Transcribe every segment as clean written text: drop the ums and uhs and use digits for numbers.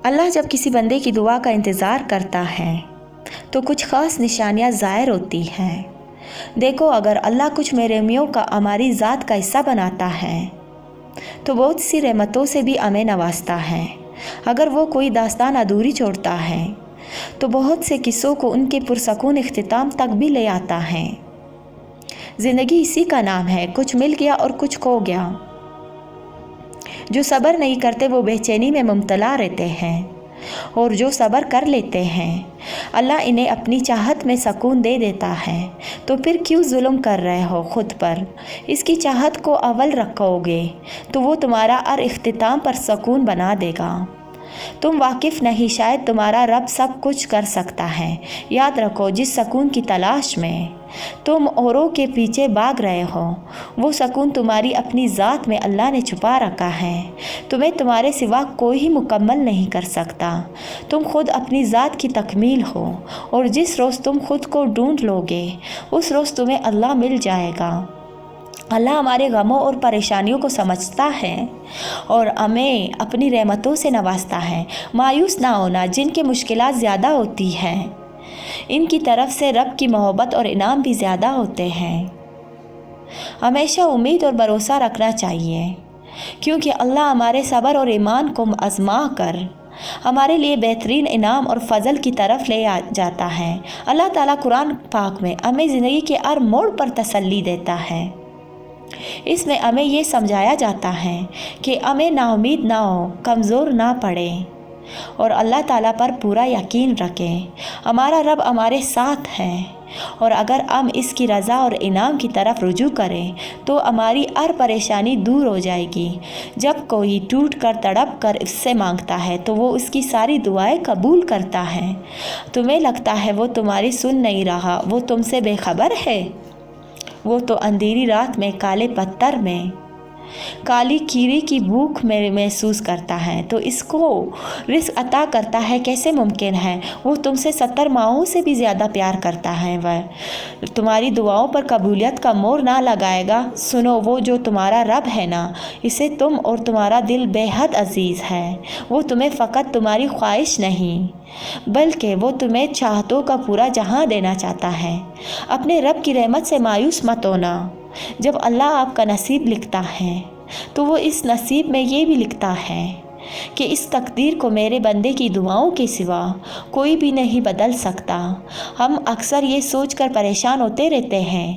اللہ جب کسی بندے کی دعا کا انتظار کرتا ہے تو کچھ خاص نشانیاں ظاہر ہوتی ہیں۔ دیکھو، اگر اللہ کچھ محرومیوں کا ہماری ذات کا حصہ بناتا ہے تو بہت سی رحمتوں سے بھی ہمیں نوازتا ہے۔ اگر وہ کوئی داستان ادھوری چھوڑتا ہے تو بہت سے قصوں کو ان کے پرسکون اختتام تک بھی لے آتا ہے۔ زندگی اسی کا نام ہے، کچھ مل گیا اور کچھ کھو گیا۔ جو صبر نہیں کرتے وہ بے چینی میں مبتلا رہتے ہیں، اور جو صبر کر لیتے ہیں اللہ انہیں اپنی چاہت میں سکون دے دیتا ہے۔ تو پھر کیوں ظلم کر رہے ہو خود پر؟ اس کی چاہت کو اول رکھو گے تو وہ تمہارا ہر اختتام پر سکون بنا دے گا۔ تم واقف نہیں، شاید تمہارا رب سب کچھ کر سکتا ہے۔ یاد رکھو، جس سکون کی تلاش میں تم اوروں کے پیچھے بھاگ رہے ہو وہ سکون تمہاری اپنی ذات میں اللہ نے چھپا رکھا ہے۔ تمہیں تمہارے سوا کوئی مکمل نہیں کر سکتا۔ تم خود اپنی ذات کی تکمیل ہو، اور جس روز تم خود کو ڈھونڈ لو گے اس روز تمہیں اللہ مل جائے گا۔ اللہ ہمارے غموں اور پریشانیوں کو سمجھتا ہے اور ہمیں اپنی رحمتوں سے نوازتا ہے۔ مایوس نہ ہونا، جن کی مشکلات زیادہ ہوتی ہیں ان کی طرف سے رب کی محبت اور انعام بھی زیادہ ہوتے ہیں۔ ہمیشہ امید اور بھروسہ رکھنا چاہیے، کیونکہ اللہ ہمارے صبر اور ایمان کو آزما کر ہمارے لیے بہترین انعام اور فضل کی طرف لے جاتا ہے۔ اللہ تعالیٰ قرآن پاک میں ہمیں زندگی کے ہر موڑ پر تسلی دیتا ہے۔ اس میں ہمیں یہ سمجھایا جاتا ہے کہ ہمیں نا امید نہ ہو، کمزور نہ پڑے اور اللہ تعالیٰ پر پورا یقین رکھیں۔ ہمارا رب ہمارے ساتھ ہے، اور اگر ہم اس کی رضا اور انعام کی طرف رجوع کریں تو ہماری ہر پریشانی دور ہو جائے گی۔ جب کوئی ٹوٹ کر تڑپ کر اس سے مانگتا ہے تو وہ اس کی ساری دعائیں قبول کرتا ہے۔ تمہیں لگتا ہے وہ تمہاری سن نہیں رہا، وہ تم سے بے خبر ہے؟ وہ تو اندھیری رات میں کالے پتھر میں کالی کیری کی بھوک میں محسوس کرتا ہے تو اس کو رزق عطا کرتا ہے۔ کیسے ممکن ہے؟ وہ تم سے 70 ماہوں سے بھی زیادہ پیار کرتا ہے۔ وہ تمہاری دعاؤں پر قبولیت کا مور نہ لگائے گا؟ سنو، وہ جو تمہارا رب ہے نا، اسے تم اور تمہارا دل بے حد عزیز ہے۔ وہ تمہیں فقط تمہاری خواہش نہیں بلکہ وہ تمہیں چاہتوں کا پورا جہاں دینا چاہتا ہے۔ اپنے رب کی رحمت سے مایوس مت ہونا۔ جب اللہ آپ کا نصیب لکھتا ہے تو وہ اس نصیب میں یہ بھی لکھتا ہے کہ اس تقدیر کو میرے بندے کی دعاؤں کے سوا کوئی بھی نہیں بدل سکتا۔ ہم اکثر یہ سوچ کر پریشان ہوتے رہتے ہیں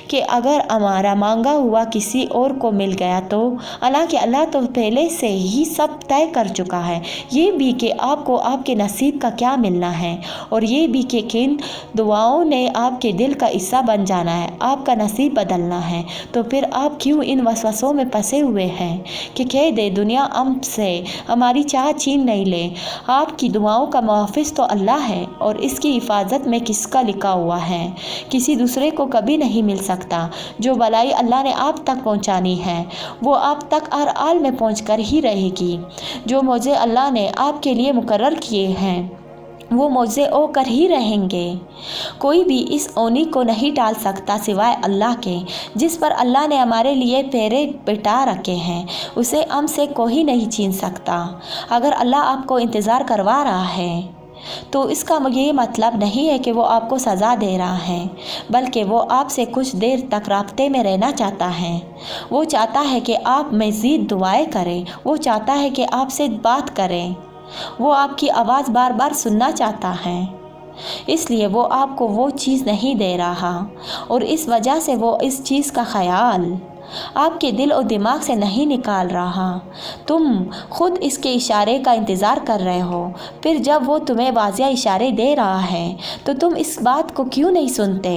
کہ اگر ہمارا مانگا ہوا کسی اور کو مل گیا تو حالانکہ اللہ تو پہلے سے ہی سب طے کر چکا ہے۔ یہ بھی کہ آپ کو آپ کے نصیب کا کیا ملنا ہے، اور یہ بھی کہ کن دعاؤں نے آپ کے دل کا حصہ بن جانا ہے، آپ کا نصیب بدلنا ہے۔ تو پھر آپ کیوں ان وسوسوں میں پھنسے ہوئے ہیں کہ کہہ دے دنیا ہم سے ہماری چاہ چھین نہیں لے؟ آپ کی دعاؤں کا محافظ تو اللہ ہے، اور اس کی حفاظت میں کس کا لکھا ہوا ہے کسی دوسرے کو کبھی نہیں مل سکتا۔ جو بلائی اللہ نے آپ تک پہنچانی ہے وہ آپ تک ہر حال میں پہنچ کر ہی رہے گی۔ جو معجزے اللہ نے آپ کے لیے مقرر کیے ہیں وہ معجزے ہو کر ہی رہیں گے۔ کوئی بھی اس اونی کو نہیں ٹال سکتا سوائے اللہ کے۔ جس پر اللہ نے ہمارے لیے پہرے بٹھا رکھے ہیں اسے ہم سے کوئی نہیں چھین سکتا۔ اگر اللہ آپ کو انتظار کروا رہا ہے تو اس کا یہ مطلب نہیں ہے کہ وہ آپ کو سزا دے رہا ہے، بلکہ وہ آپ سے کچھ دیر تک رابطے میں رہنا چاہتا ہے۔ وہ چاہتا ہے کہ آپ مزید دعائیں کریں، وہ چاہتا ہے کہ آپ سے بات کریں، وہ آپ کی آواز بار بار سننا چاہتا ہے۔ اس لیے وہ آپ کو وہ چیز نہیں دے رہا، اور اس وجہ سے وہ اس چیز کا خیال آپ کے دل اور دماغ سے نہیں نکال رہا۔ تم خود اس کے اشارے کا انتظار کر رہے ہو، پھر جب وہ تمہیں واضح اشارے دے رہا ہے تو تم اس بات کو کیوں نہیں سنتے؟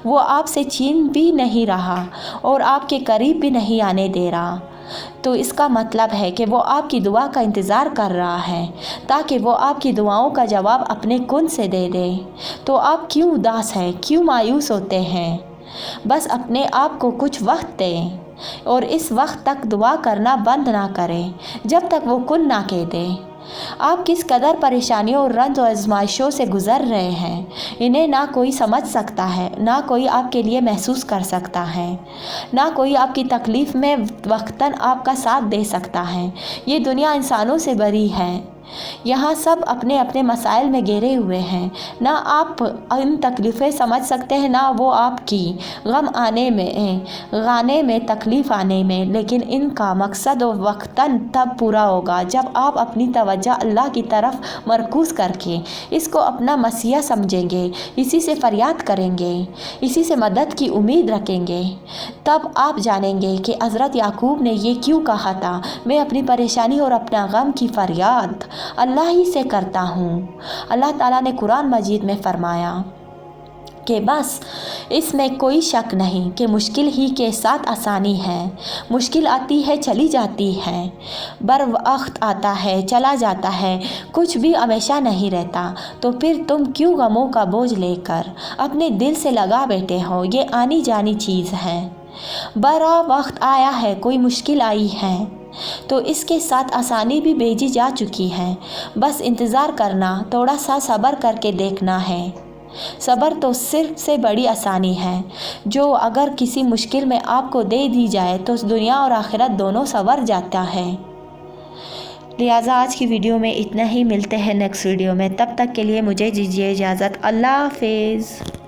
وہ آپ سے چھین بھی نہیں رہا اور آپ کے قریب بھی نہیں آنے دے رہا، تو اس کا مطلب ہے کہ وہ آپ کی دعا کا انتظار کر رہا ہے تاکہ وہ آپ کی دعاؤں کا جواب اپنے کن سے دے دے۔ تو آپ کیوں اداس ہیں، کیوں مایوس ہوتے ہیں؟ بس اپنے آپ کو کچھ وقت دیں اور اس وقت تک دعا کرنا بند نہ کریں جب تک وہ کن نہ کہہ دے۔ آپ کس قدر پریشانیوں اور رنج و آزمائشوں سے گزر رہے ہیں انہیں نہ کوئی سمجھ سکتا ہے، نہ کوئی آپ کے لیے محسوس کر سکتا ہے، نہ کوئی آپ کی تکلیف میں وقتاً آپ کا ساتھ دے سکتا ہے۔ یہ دنیا انسانوں سے بری ہے، یہاں سب اپنے اپنے مسائل میں گھرے ہوئے ہیں، نہ آپ ان تکلیفیں سمجھ سکتے ہیں، نہ وہ آپ کی غم آنے میں، غانے میں، تکلیف آنے میں، لیکن ان کا مقصد وقتاً تب پورا ہوگا جب آپ اپنی توجہ اللہ کی طرف مرکوز کر کے اس کو اپنا مسیح سمجھیں گے، اسی سے فریاد کریں گے، اسی سے مدد کی امید رکھیں گے۔ تب آپ جانیں گے کہ حضرت یعقوب نے یہ کیوں کہا تھا، میں اپنی پریشانی اور اپنا غم کی فریاد اللہ ہی سے کرتا ہوں۔ اللہ تعالیٰ نے قرآن مجید میں فرمایا کہ بس اس میں کوئی شک نہیں کہ مشکل ہی کے ساتھ آسانی ہے۔ مشکل آتی ہے چلی جاتی ہے، بر وقت آتا ہے چلا جاتا ہے، کچھ بھی ہمیشہ نہیں رہتا، تو پھر تم کیوں غموں کا بوجھ لے کر اپنے دل سے لگا بیٹھے ہو؟ یہ آنی جانی چیز ہے۔ برا وقت آیا ہے، کوئی مشکل آئی ہے تو اس کے ساتھ آسانی بھی بھیجی جا چکی ہے، بس انتظار کرنا، تھوڑا سا صبر کر کے دیکھنا ہے۔ صبر تو صرف سے بڑی آسانی ہے جو اگر کسی مشکل میں آپ کو دے دی جائے تو دنیا اور آخرت دونوں سنور جاتا ہے۔ لہٰذا آج کی ویڈیو میں اتنا ہی، ملتے ہیں نیکسٹ ویڈیو میں، تب تک کے لیے مجھے دیجیے اجازت۔ اللہ حافظ۔